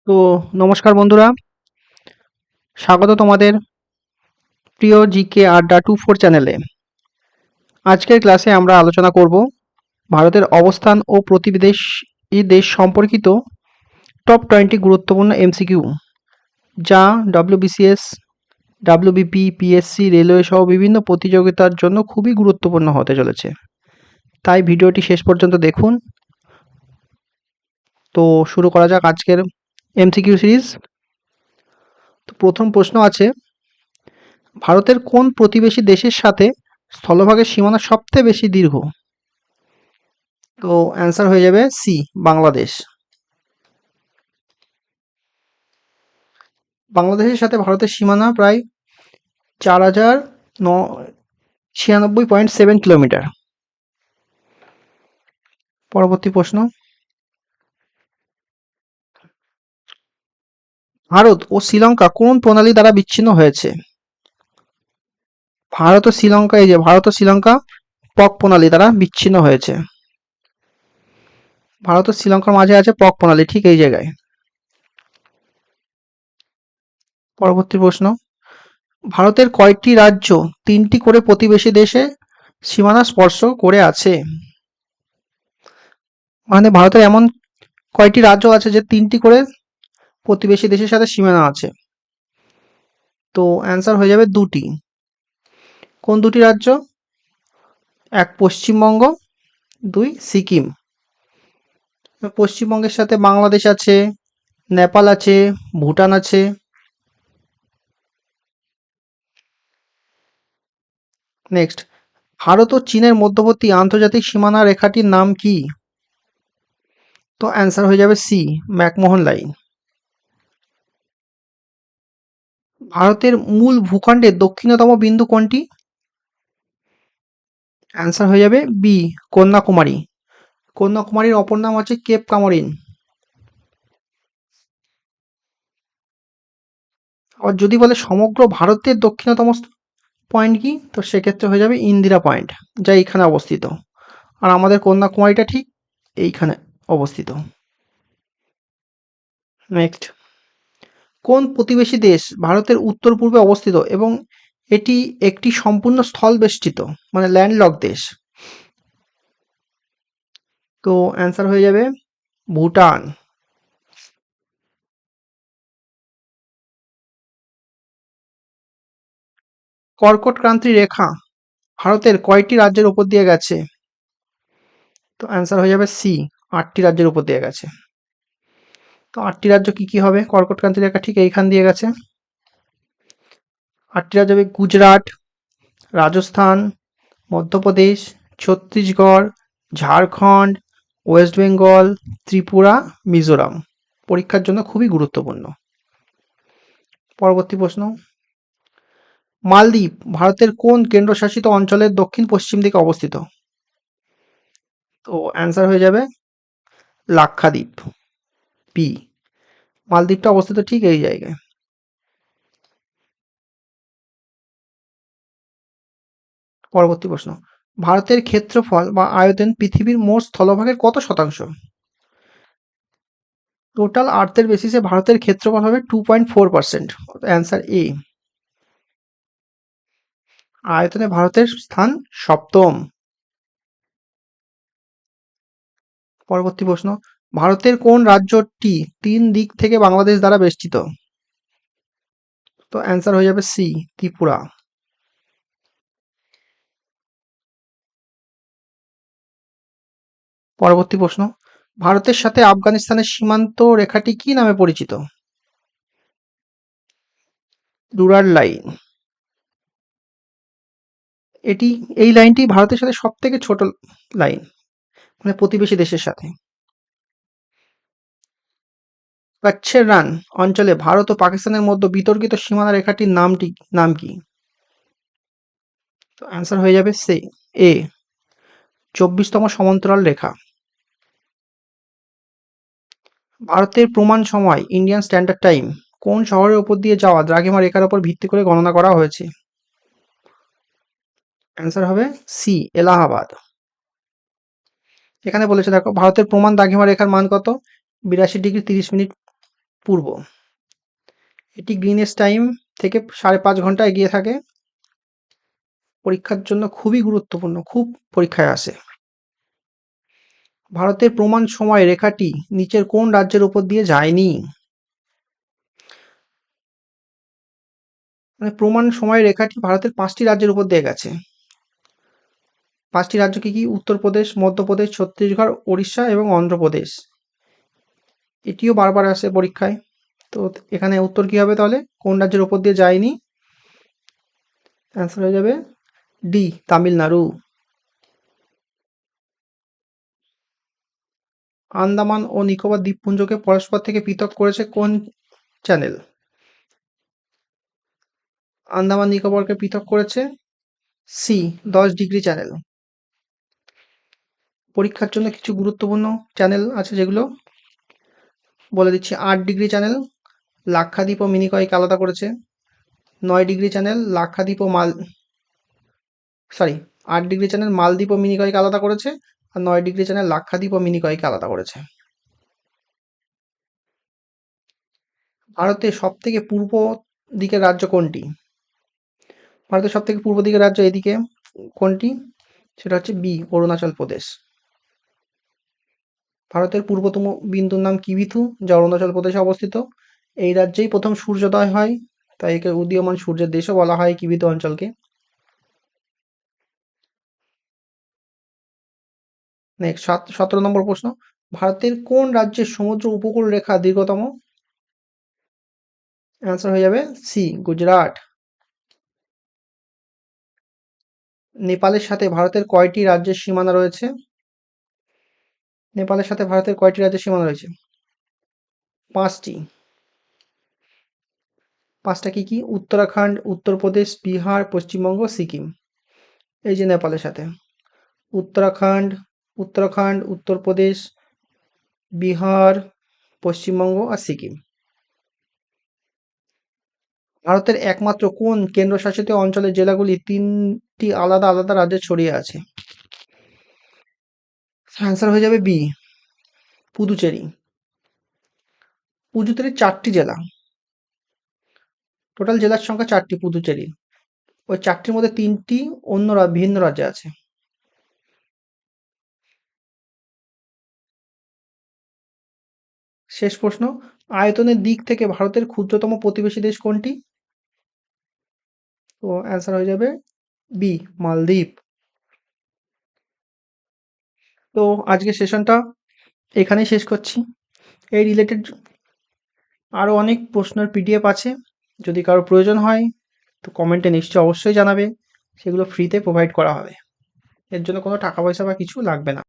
তো নমস্কার বন্ধুরা, স্বাগত তোমাদের প্রিয় জিকে আড্ডা 24 চ্যানেলে। আজকের ক্লাসে আমরা আলোচনা করব ভারতের অবস্থান ও প্রতিবেশী দেশ সম্পর্কিত টপ 20 গুরুত্বপূর্ণ এমসিকিউ, যা ডব্লিউবিসিএস, ডাব্লিউবিপি, পিএসসি, রেলওয়ে সহ বিভিন্ন প্রতিযোগিতার জন্য খুবই গুরুত্বপূর্ণ হতে চলেছে। তাই ভিডিওটি শেষ পর্যন্ত দেখুন। তো শুরু করা যাক আজকের এমসিকিউ সিরিজ। তো প্রথম প্রশ্ন আছে, ভারতের কোন প্রতিবেশী দেশের সাথে স্থলভাগের সীমানা সবথেকে বেশি দীর্ঘ? তো অ্যান্সার হয়ে যাবে সি, বাংলাদেশ। বাংলাদেশের সাথে ভারতের সীমানা প্রায় 4096.7 কিলোমিটার। পরবর্তী প্রশ্ন, ভারত ও শ্রীলঙ্কা কোন প্রণালী দ্বারা বিচ্ছিন্ন হয়েছে? ভারত ও শ্রীলঙ্কা পক প্রণালী দ্বারা বিচ্ছিন্ন হয়েছে। ভারত ও শ্রীলঙ্কার মাঝে আছে পক প্রণালী, ঠিক এই জায়গায়। পরবর্তী প্রশ্ন, ভারতের কয়টি রাজ্য 3টি করে প্রতিবেশী দেশে সীমানা স্পর্শ করে আছে? মানে ভারতের এমন কয়টি রাজ্য আছে যে 3টি করে প্রতিবেশী দেশের সাথে সীমানা আছে? তো অ্যান্সার হয়ে যাবে 2টি। কোন 2টি রাজ্য? 1 পশ্চিমবঙ্গ, 2 সিকিম। পশ্চিমবঙ্গের সাথে বাংলাদেশ আছে, নেপাল আছে, ভুটান আছে। নেক্সট, ভারত ও চীনের মধ্যবর্তী আন্তর্জাতিক সীমানা রেখাটির নাম কি? তো অ্যান্সার হয়ে যাবে সি, ম্যাকমোহন লাইন। ভারতের মূল ভূখণ্ডের দক্ষিণতম বিন্দু কোনটি? অ্যান্সার হয়ে যাবে বি, কন্যাকুমারী। কন্যাকুমারীর অপর নাম হচ্ছে কেপ কামরিন। আবার যদি বলে সমগ্র ভারতের দক্ষিণতম পয়েন্ট কি, তো সেক্ষেত্রে হয়ে যাবে ইন্দিরা পয়েন্ট, যা এইখানে অবস্থিত। আর আমাদের কন্যাকুমারীটা ঠিক এইখানে অবস্থিত। নেক্সট, কোন প্রতিবেশী দেশ ভারতের উত্তর পূর্বে অবস্থিত এবং এটি একটি সম্পূর্ণ স্থল বেষ্টিত, মানে ল্যান্ডলক দেশ? তো অ্যান্সার হয়ে যাবে ভুটান। কর্কট ক্রান্তি রেখা ভারতের কয়টি রাজ্যের উপর দিয়ে গেছে? তো অ্যান্সার হয়ে যাবে সি, 8টি রাজ্যের উপর দিয়ে গেছে। তো 8টি রাজ্য কি কি হবে? কর্কট ক্রান্তি রেখা ঠিক এইখান দিয়ে গেছে। 8টি রাজ্য হবে গুজরাট, রাজস্থান, মধ্যপ্রদেশ, ছত্তিশগড়, ঝাড়খণ্ড, ওয়েস্ট বেঙ্গল, ত্রিপুরা, মিজোরাম। পরীক্ষার জন্য খুবই গুরুত্বপূর্ণ। পরবর্তী প্রশ্ন, মালদ্বীপ ভারতের কোন কেন্দ্রশাসিত অঞ্চলের দক্ষিণ পশ্চিম দিকে অবস্থিত? তো অ্যান্সার হয়ে যাবে লাক্ষাদ্বীপ, পি। মালদ্বীপটা অবস্থিত ঠিক এই জায়গায়। পরবর্তী প্রশ্ন, ভারতের ক্ষেত্রফল বা আয়তন পৃথিবীর মোট স্থলভাগের কত শতাংশ? টোটাল আর্থের বেসিসে ভারতের ক্ষেত্রফল হবে 2.4%। অ্যান্সার এ। আয়তনে ভারতের স্থান সপ্তম। পরবর্তী প্রশ্ন, ভারতের কোন রাজ্যটি 3 দিক থেকে বাংলাদেশ দ্বারা বেষ্টিত? তো অ্যান্সার হয়ে যাবে সি, ত্রিপুরা। পরবর্তী প্রশ্ন, ভারতের সাথে আফগানিস্তানের সীমান্ত রেখাটি কি নামে পরিচিত? ডুরাল লাইন। এই লাইনটি ভারতের সাথে সব থেকে ছোট লাইন, মানে প্রতিবেশী দেশের সাথে। কচ্ছের রান অঞ্চলে ভারত ও পাকিস্তানের মধ্যে বিতর্কিত সীমানা রেখাটির নাম কি? তো অ্যান্সার হয়ে যাবে সে, এ, 24তম সমান্তরাল রেখা। ভারতের প্রমাণ সময় ইন্ডিয়ান স্ট্যান্ডার্ড টাইম কোন শহরের উপর দিয়ে যাওয়া দ্রাঘিমা রেখার উপর ভিত্তি করে গণনা করা হয়েছে? অ্যান্সার হবে সি, এলাহাবাদ। এখানে বলেছে দেখো, ভারতের প্রমাণ দ্রাঘিমা রেখার মান কত? 82 ডিগ্রি 30 মিনিট পূর্ব। এটি গ্রিনিচ টাইম থেকে 5.5 ঘন্টা এগিয়ে থাকে। পরীক্ষার জন্য খুবই গুরুত্বপূর্ণ, খুব পরীক্ষায় আসে। ভারতের প্রমাণ সময় রেখাটি নিচের কোন রাজ্যের উপর দিয়ে যায়নি? মানে প্রমাণ সময় রেখাটি ভারতের 5টি রাজ্যের উপর দিয়ে গেছে। 5টি রাজ্য কি কি? উত্তরপ্রদেশ, মধ্যপ্রদেশ, ছত্তিশগড়, ওড়িশা এবং অন্ধ্রপ্রদেশ। এটিও বারবার আসে পরীক্ষায়। তো এখানে উত্তর কি হবে তাহলে? কোন রাজ্যের উপর দিয়ে যায়নি? অ্যান্সার হয়ে যাবে ডি, তামিলনাড়ু। আন্দামান ও নিকোবর দ্বীপপুঞ্জকে পরস্পর থেকে পৃথক করেছে কোন চ্যানেল? আন্দামান নিকোবরকে পৃথক করেছে সি, 10 ডিগ্রি চ্যানেল। পরীক্ষার জন্য কিছু গুরুত্বপূর্ণ চ্যানেল আছে যেগুলো বলে দিচ্ছি। 8 ডিগ্রি চ্যানেল লাক্ষাদ্বীপ ও মিনিকয়কে আলাদা করেছে। 9 ডিগ্রি চ্যানেল লাক্ষাদ্বীপ ও 8 ডিগ্রি চ্যানেল মালদ্বীপ ও মিনিকয়কে আলাদা করেছে। আর 9 ডিগ্রি চ্যানেল লাক্ষাদ্বীপ ও মিনিকয়কে আলাদা করেছে। ভারতের সব থেকে পূর্ব দিকের রাজ্য কোনটি? ভারতের সব থেকে পূর্ব দিকের রাজ্য এদিকে কোনটি? সেটা হচ্ছে বি, অরুণাচল প্রদেশ। ভারতের পূর্বতম বিন্দুর নাম কিবিথু, যা অরুণাচল প্রদেশে অবস্থিত। এই রাজ্যেই প্রথম সূর্যোদয় হয়, তাই একে উদীয়মান সূর্যের দেশও বলা হয় কিবিথু অঞ্চলকে। নেক্সট 17 নম্বর প্রশ্ন, ভারতের কোন রাজ্যের সমুদ্র উপকূল রেখা দীর্ঘতম? অ্যান্সার হয়ে যাবে সি, গুজরাট। নেপালের সাথে ভারতের কয়টি রাজ্যের সীমানা রয়েছে? নেপালের সাথে ভারতের কয়টি রাজ্যের সীমানা রয়েছে? 5টি। 5টা কি কি? উত্তরাখণ্ড, উত্তরপ্রদেশ, বিহার, পশ্চিমবঙ্গ, সিকিম। এই যে নেপালের সাথে উত্তরাখণ্ড, উত্তরপ্রদেশ, বিহার, পশ্চিমবঙ্গ আর সিকিম। ভারতের একমাত্র কোন কেন্দ্রশাসিত অঞ্চলের জেলাগুলি 3টি আলাদা আলাদা রাজ্যে ছড়িয়ে আছে? অ্যান্সার হয়ে যাবে বি, পুদুচেরি। পুদুচেরির 4টি জেলা। টোটাল জেলার সংখ্যা 4টি পুদুচেরির। ওই 4টির মধ্যে 3টি অন্য ভিন্ন রাজ্যে আছে। শেষ প্রশ্ন, আয়তনের দিক থেকে ভারতের ক্ষুদ্রতম প্রতিবেশী দেশ কোনটি? তো অ্যান্সার হয়ে যাবে বি, মালদ্বীপ। তো আজকের সেশনটা এখানেই শেষ করছি। এই রিলেটেড আরও অনেক প্রশ্নের পিডিএফ আছে, যদি কারো প্রয়োজন হয় তো কমেন্টে নিশ্চয়ই অবশ্যই জানাবে। সেগুলো ফ্রিতে প্রোভাইড করা হবে, এর জন্য কোনো টাকা পয়সা বা কিছু লাগবে না।